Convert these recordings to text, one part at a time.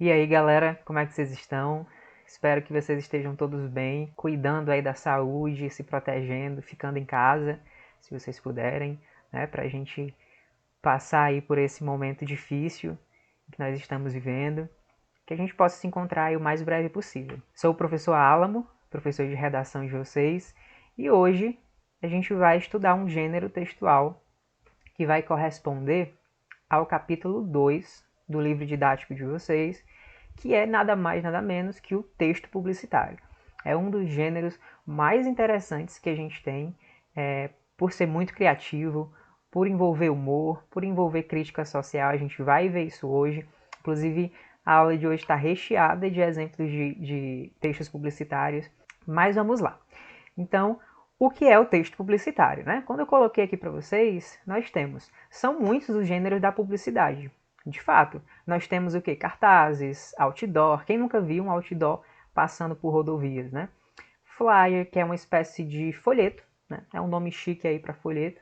E aí, galera, como é que vocês estão? Espero que vocês estejam todos bem, cuidando aí da saúde, se protegendo, ficando em casa, se vocês puderem, né, pra gente passar aí por esse momento difícil que nós estamos vivendo, que a gente possa se encontrar aí o mais breve possível. Sou o professor Álamo, professor de redação de vocês, e hoje a gente vai estudar um gênero textual que vai corresponder ao capítulo 2 do livro didático de vocês, que é nada mais nada menos que o texto publicitário. É um dos gêneros mais interessantes que a gente tem, por ser muito criativo, por envolver humor, por envolver crítica social. A gente vai ver isso hoje. Inclusive, a aula de hoje está recheada de exemplos de textos publicitários, mas vamos lá. Então, o que é o texto publicitário, né? Quando eu coloquei aqui para vocês, nós temos, são muitos os gêneros da publicidade. De fato, nós temos o que? Cartazes, outdoor. Quem nunca viu um outdoor passando por rodovias, né? Flyer, que é uma espécie de folheto, né? É um nome chique aí para folheto.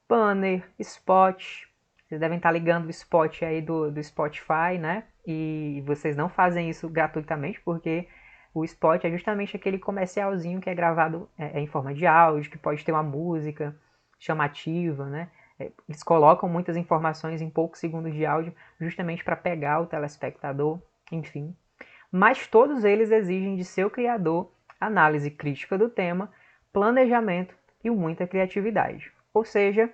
Banner, spot. Vocês devem estar ligando o spot aí do Spotify, né? E vocês não fazem isso gratuitamente, porque o spot é justamente aquele comercialzinho que é gravado em forma de áudio, que pode ter uma música chamativa, né? Eles colocam muitas informações em poucos segundos de áudio, justamente para pegar o telespectador, enfim. Mas todos eles exigem de seu criador análise crítica do tema, planejamento e muita criatividade. Ou seja,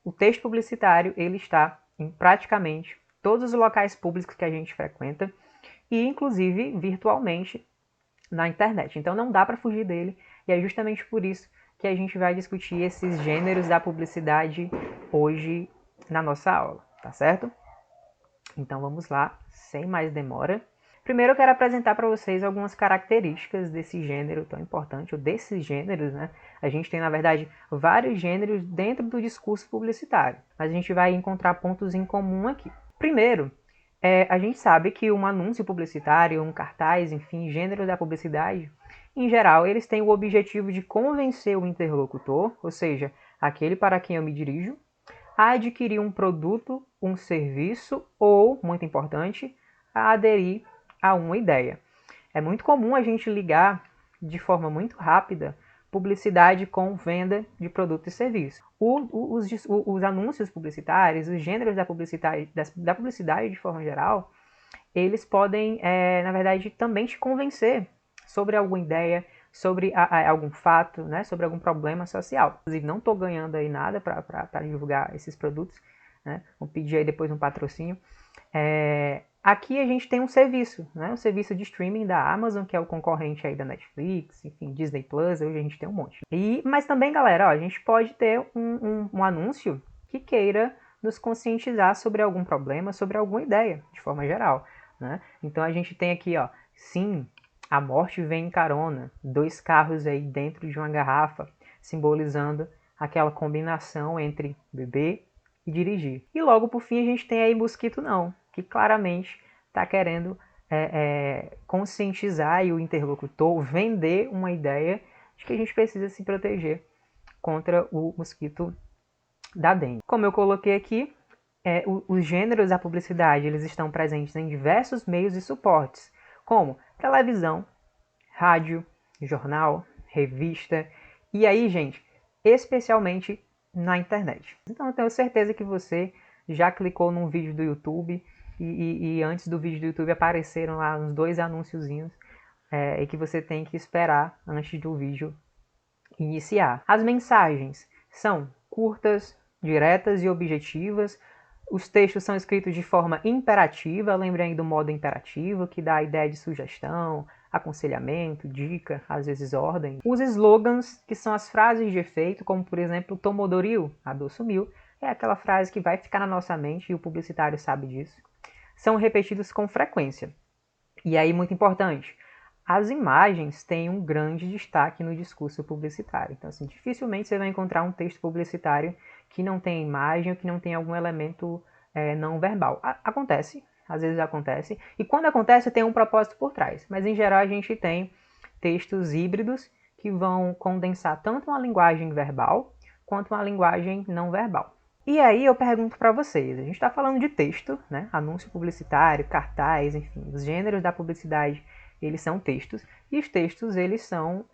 o texto publicitário ele está em praticamente todos os locais públicos que a gente frequenta e inclusive virtualmente na internet. Então não dá para fugir dele e é justamente por isso que a gente vai discutir esses gêneros da publicidade hoje na nossa aula, tá certo? Então vamos lá, sem mais demora. Primeiro eu quero apresentar para vocês algumas características desse gênero tão importante, ou desses gêneros, né? A gente tem, na verdade, vários gêneros dentro do discurso publicitário, mas a gente vai encontrar pontos em comum aqui. Primeiro, a gente sabe que um anúncio publicitário, um cartaz, enfim, gêneros da publicidade, em geral, eles têm o objetivo de convencer o interlocutor, ou seja, aquele para quem eu me dirijo, a adquirir um produto, um serviço ou, muito importante, a aderir a uma ideia. É muito comum a gente ligar de forma muito rápida publicidade com venda de produto e serviço. Os anúncios publicitários, os gêneros da publicidade de forma geral, eles podem, na verdade, também te convencer sobre alguma ideia, sobre algum fato, né, sobre algum problema social. Inclusive, não estou ganhando aí nada para divulgar esses produtos, né? Vou pedir aí depois um patrocínio. Aqui a gente tem um serviço, né? Um serviço de streaming da Amazon, que é o concorrente aí da Netflix, enfim, Disney Plus, hoje a gente tem um monte. Mas também, galera, ó, a gente pode ter um anúncio que queira nos conscientizar sobre algum problema, sobre alguma ideia, de forma geral, né? Então a gente tem aqui, ó, sim, a morte vem em carona, 2 carros aí dentro de uma garrafa, simbolizando aquela combinação entre beber e dirigir. E logo por fim a gente tem aí Mosquito Não, que claramente está querendo conscientizar o interlocutor, vender uma ideia de que a gente precisa se proteger contra o mosquito da dengue. Como eu coloquei aqui, os gêneros da publicidade eles estão presentes em diversos meios e suportes, como televisão, rádio, jornal, revista, e aí, gente, especialmente na internet. Então eu tenho certeza que você já clicou num vídeo do YouTube e antes do vídeo do YouTube apareceram lá uns 2 anúnciozinhos e que você tem que esperar antes do vídeo iniciar. As mensagens são curtas, diretas e objetivas. Os textos são escritos de forma imperativa, lembrem do modo imperativo, que dá a ideia de sugestão, aconselhamento, dica, às vezes ordem. Os slogans, que são as frases de efeito, como por exemplo, Tomodoril, a dor sumiu, é aquela frase que vai ficar na nossa mente e o publicitário sabe disso. São repetidos com frequência. E aí, muito importante, as imagens têm um grande destaque no discurso publicitário. Então, assim, dificilmente você vai encontrar um texto publicitário que não tem imagem ou que não tem algum elemento não verbal. Acontece, às vezes acontece. E quando acontece, tem um propósito por trás. Mas, em geral, a gente tem textos híbridos que vão condensar tanto uma linguagem verbal quanto uma linguagem não verbal. E aí eu pergunto para vocês, a gente está falando de texto, né? Anúncio publicitário, cartaz, enfim, os gêneros da publicidade, eles são textos, e os textos eles são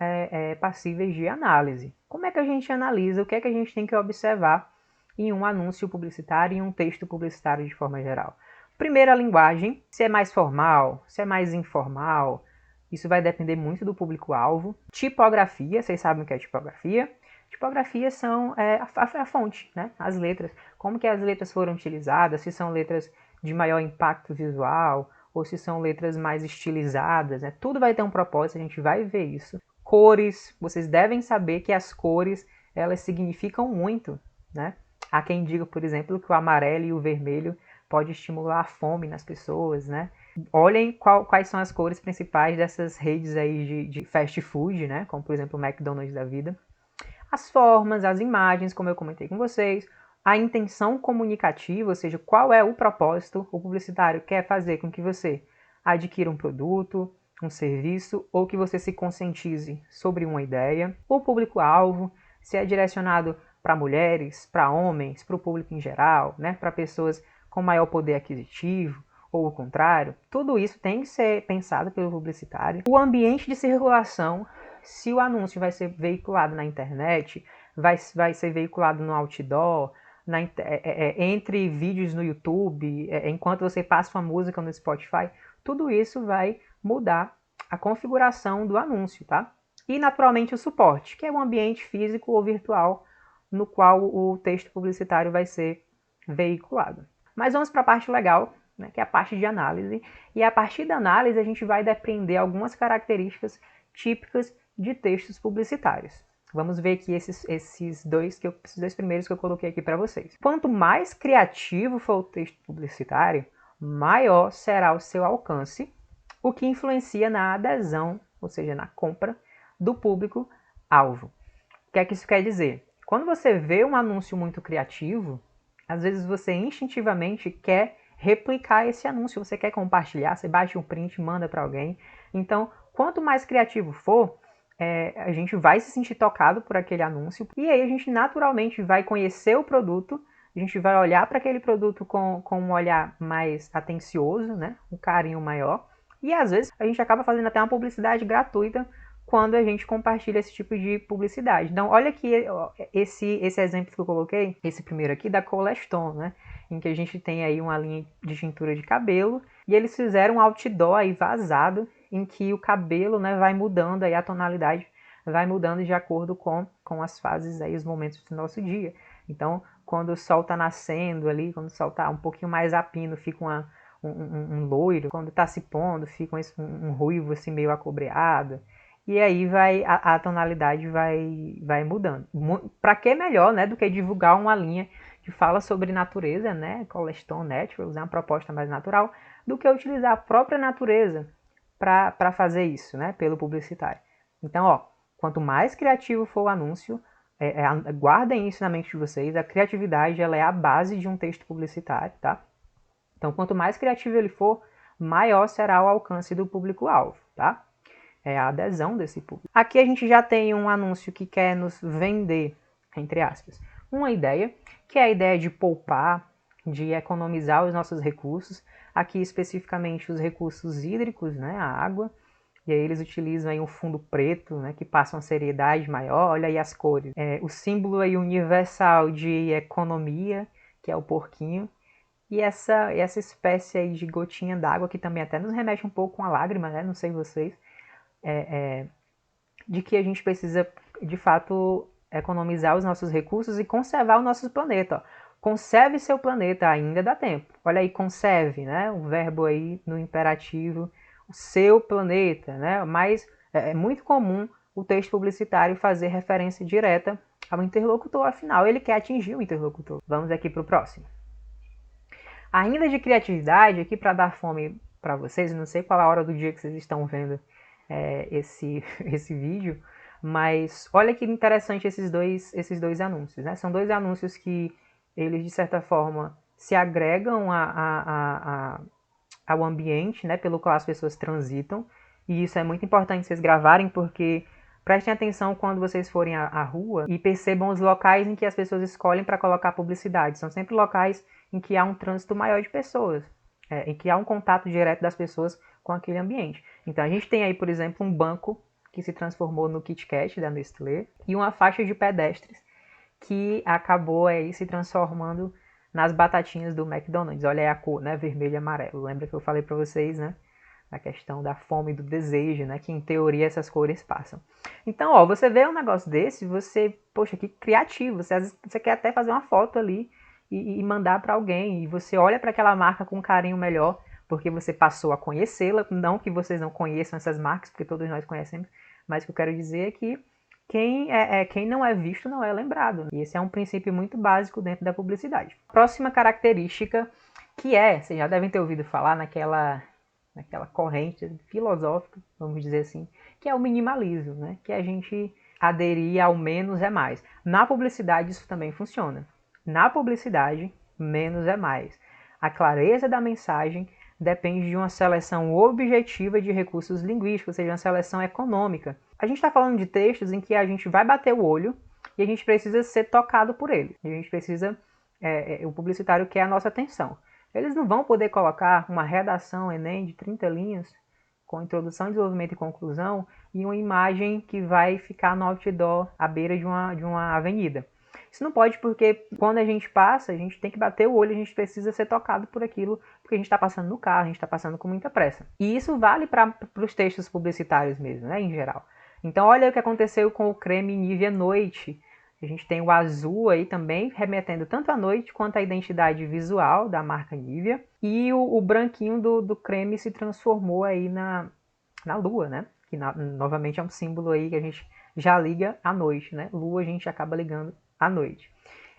passíveis de análise. Como é que a gente analisa, o que é que a gente tem que observar em um anúncio publicitário e um texto publicitário de forma geral? Primeiro, a linguagem, se é mais formal, se é mais informal, isso vai depender muito do público-alvo. Tipografia, vocês sabem o que é tipografia? Tipografia são a fonte, né? As letras. Como que as letras foram utilizadas, se são letras de maior impacto visual, ou se são letras mais estilizadas, né? Tudo vai ter um propósito, a gente vai ver isso. Cores, vocês devem saber que as cores, elas significam muito, né? Há quem diga, por exemplo, que o amarelo e o vermelho pode estimular a fome nas pessoas, né? Olhem quais são as cores principais dessas redes aí de fast food, né? Como, por exemplo, o McDonald's da vida. As formas, as imagens, como eu comentei com vocês, a intenção comunicativa, ou seja, qual é o propósito. O publicitário quer fazer com que você adquira um produto, um serviço, ou que você se conscientize sobre uma ideia. O público-alvo, se é direcionado para mulheres, para homens, para o público em geral, né? Para pessoas com maior poder aquisitivo, ou o contrário. Tudo isso tem que ser pensado pelo publicitário. O ambiente de circulação, se o anúncio vai ser veiculado na internet, vai ser veiculado no outdoor, entre vídeos no YouTube, enquanto você passa uma música no Spotify, tudo isso vai mudar a configuração do anúncio, tá? E, naturalmente, o suporte, que é um ambiente físico ou virtual no qual o texto publicitário vai ser veiculado. Mas vamos para a parte legal, né, que é a parte de análise. E a partir da análise a gente vai depreender algumas características típicas de textos publicitários. Vamos ver aqui esses dois primeiros que eu coloquei aqui para vocês. Quanto mais criativo for o texto publicitário, maior será o seu alcance, o que influencia na adesão, ou seja, na compra do público-alvo. O que é que isso quer dizer? Quando você vê um anúncio muito criativo, às vezes você instintivamente quer replicar esse anúncio, você quer compartilhar, você bate um print e manda para alguém. Então, quanto mais criativo for, a gente vai se sentir tocado por aquele anúncio e aí a gente naturalmente vai conhecer o produto, a gente vai olhar para aquele produto com um olhar mais atencioso, né? Um carinho maior. E às vezes a gente acaba fazendo até uma publicidade gratuita quando a gente compartilha esse tipo de publicidade. Então, olha aqui esse exemplo que eu coloquei, esse primeiro aqui da Colestone, né? Em que a gente tem aí uma linha de tintura de cabelo e eles fizeram um outdoor aí vazado em que o cabelo, né, vai mudando, aí a tonalidade vai mudando de acordo com as fases, aí, os momentos do nosso dia. Então, quando o sol está nascendo ali, quando o sol está um pouquinho mais a pino, fica um loiro. Quando está se pondo, fica um ruivo assim, meio acobreado. E aí a tonalidade vai mudando. Para que melhor, né, do que divulgar uma linha que fala sobre natureza, né, Colestone Naturals, é uma proposta mais natural, do que utilizar a própria natureza para fazer isso, né, pelo publicitário. Então, ó, quanto mais criativo for o anúncio, guardem isso na mente de vocês, a criatividade ela é a base de um texto publicitário, tá? Então, quanto mais criativo ele for, maior será o alcance do público-alvo, tá? É a adesão desse público. Aqui a gente já tem um anúncio que quer nos vender, entre aspas, uma ideia, que é a ideia de poupar, de economizar os nossos recursos, aqui especificamente os recursos hídricos, né, a água, e aí eles utilizam aí um fundo preto, né, que passa uma seriedade maior, olha aí as cores. O símbolo aí universal de economia, que é o porquinho, e essa espécie aí de gotinha d'água, que também até nos remete um pouco com a lágrima, né, não sei vocês, de que a gente precisa, de fato, economizar os nossos recursos e conservar o nosso planeta. Ó. Conserve seu planeta, ainda dá tempo. Olha aí, conserve, né? Um verbo aí no imperativo, o seu planeta, né? Mas é muito comum o texto publicitário fazer referência direta ao interlocutor, afinal, ele quer atingir o interlocutor. Vamos aqui para o próximo. Ainda de criatividade, aqui para dar fome para vocês, não sei qual é a hora do dia que vocês estão vendo esse vídeo, mas olha que interessante esses dois anúncios, né? São dois anúncios que eles, de certa forma, se agregam ao ambiente, né, pelo qual as pessoas transitam, e isso é muito importante vocês gravarem, porque Prestem atenção quando vocês forem à rua e percebam os locais em que as pessoas escolhem para colocar publicidade. São sempre locais em que há um trânsito maior de pessoas, em que há um contato direto das pessoas com aquele ambiente. Então a gente tem aí, por exemplo, um banco que se transformou no Kit Kat da Nestlé e uma faixa de pedestres que acabou aí se transformando nas batatinhas do McDonald's. Olha aí a cor, né? Vermelho e amarelo. Lembra que eu falei para vocês, né? A questão da fome e do desejo, né? Que em teoria essas cores passam. Então, ó, você vê um negócio desse, você, poxa, que criativo. Às vezes você quer até fazer uma foto ali e mandar para alguém. E você olha para aquela marca com um carinho melhor, porque você passou a conhecê-la. Não que vocês não conheçam essas marcas, porque todos nós conhecemos. Mas o que eu quero dizer é que quem não é visto não é lembrado. E esse é um princípio muito básico dentro da publicidade. Próxima característica que vocês já devem ter ouvido falar naquela corrente filosófica, vamos dizer assim, que é o minimalismo, né? Que a gente aderir ao menos é mais. Na publicidade isso também funciona. Na publicidade, menos é mais. A clareza da mensagem depende de uma seleção objetiva de recursos linguísticos, ou seja, uma seleção econômica. A gente está falando de textos em que a gente vai bater o olho e a gente precisa ser tocado por ele. A gente precisa, o publicitário quer a nossa atenção. Eles não vão poder colocar uma redação Enem de 30 linhas, com introdução, desenvolvimento e conclusão, e uma imagem que vai ficar no outdoor à beira de uma avenida. Isso não pode porque quando a gente passa, a gente tem que bater o olho, a gente precisa ser tocado por aquilo, porque a gente está passando no carro, a gente está passando com muita pressa. E isso vale para os textos publicitários mesmo, né, em geral. Então olha o que aconteceu com o creme Nivea Noite. A gente tem o azul aí também, remetendo tanto à noite quanto à identidade visual da marca Nivea. E o branquinho do creme se transformou aí na lua, né? Que novamente é um símbolo aí que a gente já liga à noite, né? Lua a gente acaba ligando à noite.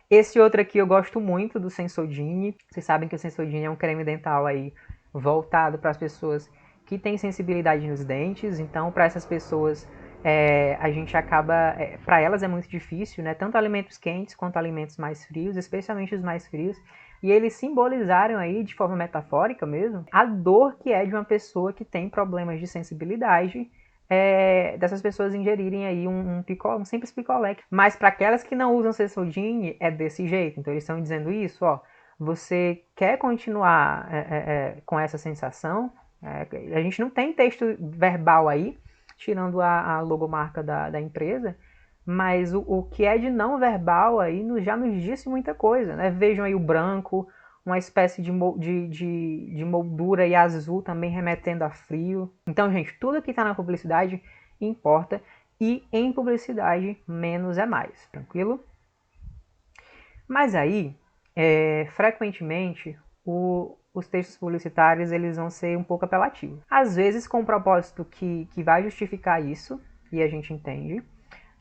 Esse outro aqui eu gosto muito do Sensodyne. Vocês sabem que o Sensodyne é um creme dental aí voltado para as pessoas que têm sensibilidade nos dentes. Então, para essas pessoas, a gente acaba... para elas é muito difícil, né? Tanto alimentos quentes quanto alimentos mais frios, especialmente os mais frios. E eles simbolizaram aí, de forma metafórica mesmo, a dor que é de uma pessoa que tem problemas de sensibilidade, dessas pessoas ingerirem aí um simples picolé. Mas para aquelas que não usam Sensodyne, é desse jeito. Então eles estão dizendo isso, ó, você quer continuar com essa sensação? A gente não tem texto verbal aí, tirando a logomarca da empresa, mas o que é de não verbal aí já nos disse muita coisa, né? Vejam aí o branco, uma espécie de moldura e azul também remetendo a frio. Então, gente, tudo que está na publicidade importa e em publicidade menos é mais, tranquilo? Mas aí, frequentemente, os textos publicitários eles vão ser um pouco apelativos. Às vezes com um propósito que vai justificar isso, e a gente entende.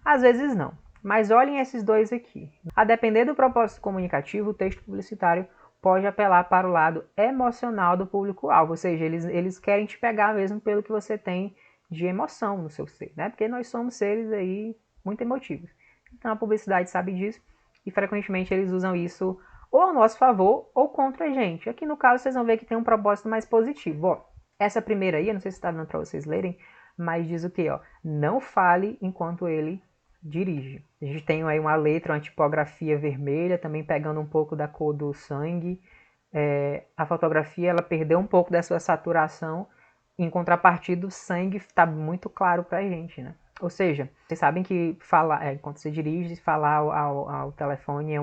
Às vezes não. Mas olhem esses dois aqui. A depender do propósito comunicativo, o texto publicitário pode apelar para o lado emocional do público-alvo. Ou seja, eles querem te pegar mesmo pelo que você tem de emoção no seu ser, né? Porque nós somos seres aí muito emotivos. Então a publicidade sabe disso e frequentemente eles usam isso ou ao nosso favor ou contra a gente. Aqui no caso vocês vão ver que tem um propósito mais positivo. Ó, essa primeira aí, eu não sei se está dando para vocês lerem, mas diz o quê? Ó, não fale enquanto ele dirige. A gente tem aí uma letra, uma tipografia vermelha, também pegando um pouco da cor do sangue. A fotografia ela perdeu um pouco da sua saturação, em contrapartida o sangue está muito claro pra gente, né? Ou seja, vocês sabem que falar, enquanto você dirige, falar ao telefone,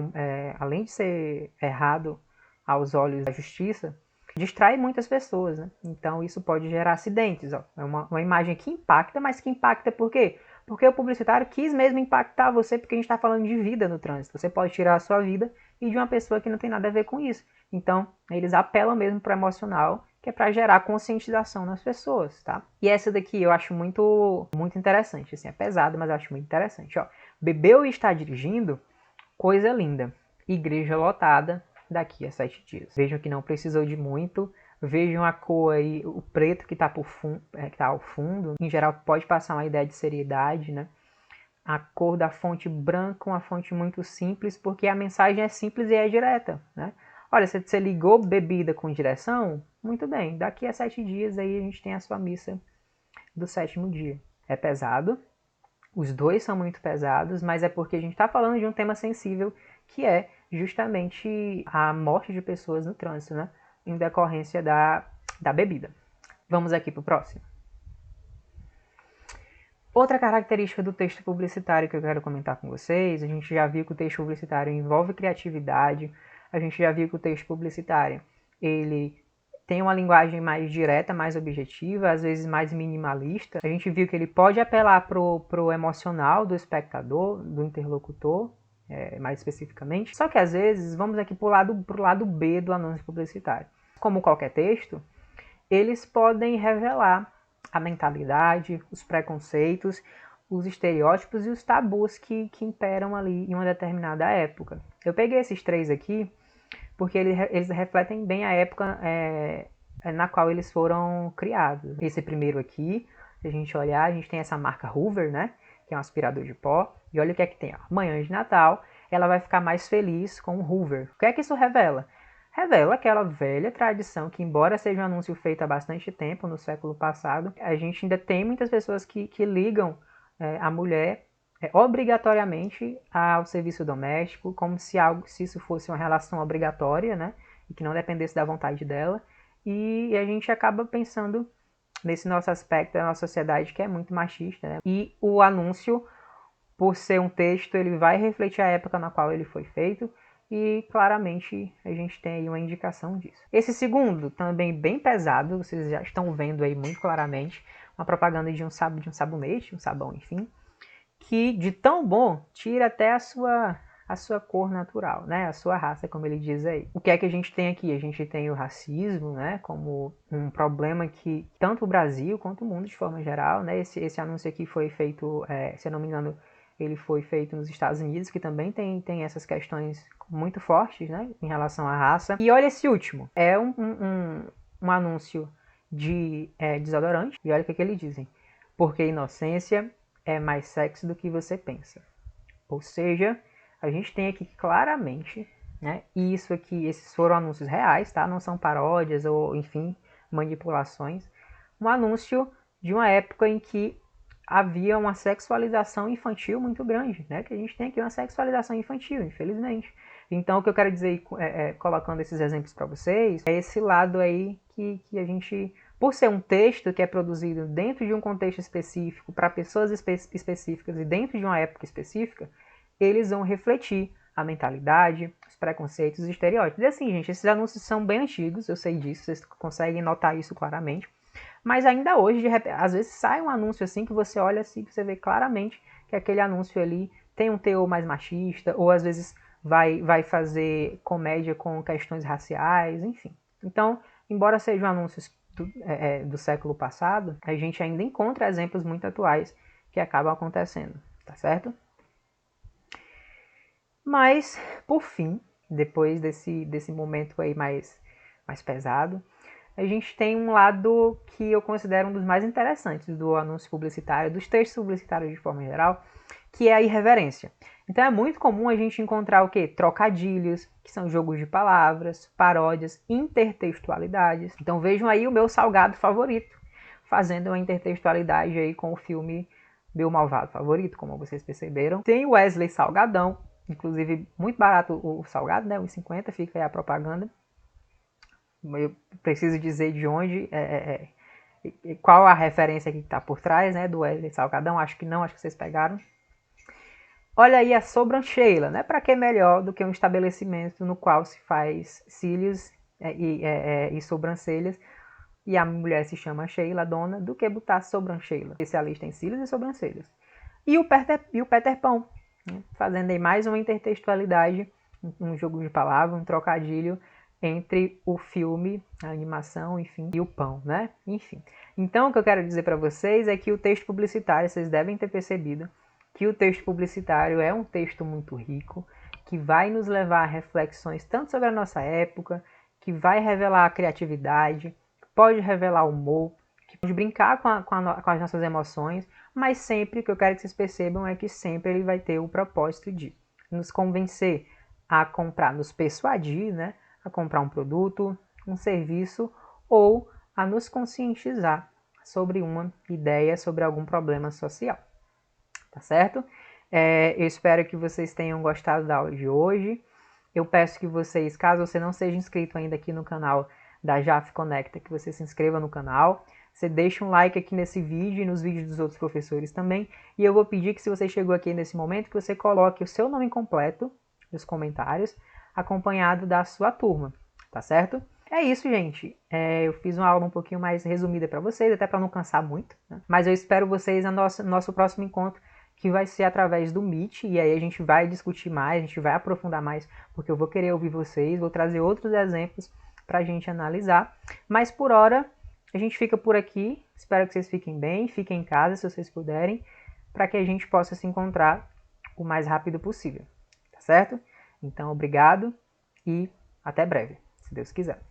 além de ser errado aos olhos da justiça, distrai muitas pessoas, né? Então isso pode gerar acidentes. Ó. É uma imagem que impacta, mas que impacta por quê? Porque o publicitário quis mesmo impactar você, porque a gente está falando de vida no trânsito. Você pode tirar a sua vida e de uma pessoa que não tem nada a ver com isso. Então, eles apelam mesmo para o emocional, que é para gerar conscientização nas pessoas, tá? E essa daqui eu acho muito, muito interessante. Assim, é pesada, mas eu acho muito interessante. Ó, bebeu e está dirigindo, coisa linda. Igreja lotada daqui a 7 dias. Vejam que não precisou de muito. Vejam a cor aí, o preto que está ao fundo. Em geral, pode passar uma ideia de seriedade, né? A cor da fonte branca, uma fonte muito simples, porque a mensagem é simples e é direta, né? Olha, você ligou bebida com direção? Muito bem, daqui a 7 dias aí a gente tem a sua missa do 7º dia. É pesado, Os dois são muito pesados, mas é porque a gente está falando de um tema sensível, que é justamente a morte de pessoas no trânsito, né? Em decorrência da bebida. Vamos aqui para o próximo. Outra característica do texto publicitário que eu quero comentar com vocês, a gente já viu que o texto publicitário envolve criatividade, a gente já viu que o texto publicitário ele tem uma linguagem mais direta, mais objetiva, às vezes mais minimalista. A gente viu que ele pode apelar pro emocional do espectador, do interlocutor, mais especificamente. Só que às vezes, vamos aqui pro lado B do anúncio publicitário. Como qualquer texto, eles podem revelar a mentalidade, os preconceitos, os estereótipos e os tabus que imperam ali em uma determinada época. Eu peguei esses 3 aqui porque eles refletem bem a época na qual eles foram criados. Esse primeiro aqui, se a gente olhar, a gente tem essa marca Hoover, né? Que é um aspirador de pó. E olha o que é que tem. Ó. Manhã de Natal, ela vai ficar mais feliz com o Hoover. O que é que isso revela? Revela aquela velha tradição que, embora seja um anúncio feito há bastante tempo, no século passado, a gente ainda tem muitas pessoas que ligam a mulher obrigatoriamente ao serviço doméstico, como se isso fosse uma relação obrigatória, né? E que não dependesse da vontade dela. E a gente acaba pensando nesse nosso aspecto da nossa sociedade que é muito machista, né? E o anúncio, por ser um texto, ele vai refletir a época na qual ele foi feito e claramente a gente tem aí uma indicação disso. Esse segundo, também bem pesado, vocês já estão vendo aí muito claramente, uma propaganda de um sabonete, um sabão, enfim, que de tão bom tira até a sua cor natural, né? A sua raça, como ele diz aí. O que é que a gente tem aqui? A gente tem o racismo, né? Como um problema que tanto o Brasil quanto o mundo de forma geral, né? Esse anúncio aqui foi feito, se eu não me engano, ele foi feito nos Estados Unidos, que também tem essas questões muito fortes, né? Em relação à raça. E olha esse último. É um anúncio de desodorante. E olha o que eles dizem. Porque inocência é mais sexy do que você pensa. Ou seja, a gente tem aqui claramente, né? E isso aqui, esses foram anúncios reais, tá? Não são paródias ou, enfim, manipulações. Um anúncio de uma época em que havia uma sexualização infantil muito grande, né? Que a gente tem aqui uma sexualização infantil, infelizmente. Então, o que eu quero dizer, colocando esses exemplos para vocês, é esse lado aí que a gente, por ser um texto que é produzido dentro de um contexto específico, para pessoas específicas e dentro de uma época específica, eles vão refletir a mentalidade, os preconceitos, os estereótipos. E assim, gente, esses anúncios são bem antigos, eu sei disso, vocês conseguem notar isso claramente. Mas ainda hoje, às vezes sai um anúncio assim que você olha assim, que você vê claramente que aquele anúncio ali tem um teor mais machista, ou às vezes vai fazer comédia com questões raciais, enfim. Então, embora sejam anúncios do século passado, a gente ainda encontra exemplos muito atuais que acabam acontecendo, tá certo? Mas, por fim, depois desse momento aí mais pesado, a gente tem um lado que eu considero um dos mais interessantes do anúncio publicitário, dos textos publicitários de forma geral, que é a irreverência. Então é muito comum a gente encontrar o quê? Trocadilhos, que são jogos de palavras, paródias, intertextualidades. Então vejam aí o meu salgado favorito, fazendo uma intertextualidade aí com o filme Meu Malvado Favorito, como vocês perceberam. Tem o Wesley Salgadão, inclusive muito barato o salgado, né? 1,50, fica aí a propaganda. Eu preciso dizer de onde, qual a referência que está por trás, né, do Wesley Salgadão, acho que não, acho que vocês pegaram. Olha aí a sobrancheila, né, para que melhor do que um estabelecimento no qual se faz cílios e sobrancelhas, e a mulher se chama Sheila, dona, do que botar sobrancheila, especialista em cílios e sobrancelhas. E o Peter Pan, né, fazendo aí mais uma intertextualidade, um jogo de palavras, um trocadilho, entre o filme, a animação, enfim, e o pão, né? Enfim. Então, o que eu quero dizer para vocês é que o texto publicitário, vocês devem ter percebido que o texto publicitário é um texto muito rico, que vai nos levar a reflexões tanto sobre a nossa época, que vai revelar a criatividade, pode revelar o humor, que pode brincar com as nossas emoções, mas sempre, o que eu quero que vocês percebam é que sempre ele vai ter o propósito de nos convencer a comprar, nos persuadir, né? A comprar um produto, um serviço ou a nos conscientizar sobre uma ideia, sobre algum problema social. tá certo? Eu espero que vocês tenham gostado da aula de hoje. Eu peço que vocês, caso você não seja inscrito ainda aqui no canal da JAF Conecta, que você se inscreva no canal. Você deixa um like aqui nesse vídeo e nos vídeos dos outros professores também. E eu vou pedir que, se você chegou aqui nesse momento, que você coloque o seu nome completo nos comentários, acompanhado da sua turma, tá certo? É isso, gente. Eu fiz uma aula um pouquinho mais resumida para vocês, até para não cansar muito, né? Mas eu espero vocês no nosso próximo encontro, que vai ser através do Meet, e aí a gente vai discutir mais, a gente vai aprofundar mais, porque eu vou querer ouvir vocês, vou trazer outros exemplos para a gente analisar. Mas por hora, a gente fica por aqui. Espero que vocês fiquem bem, fiquem em casa se vocês puderem, para que a gente possa se encontrar o mais rápido possível, tá certo? Então, obrigado e até breve, se Deus quiser.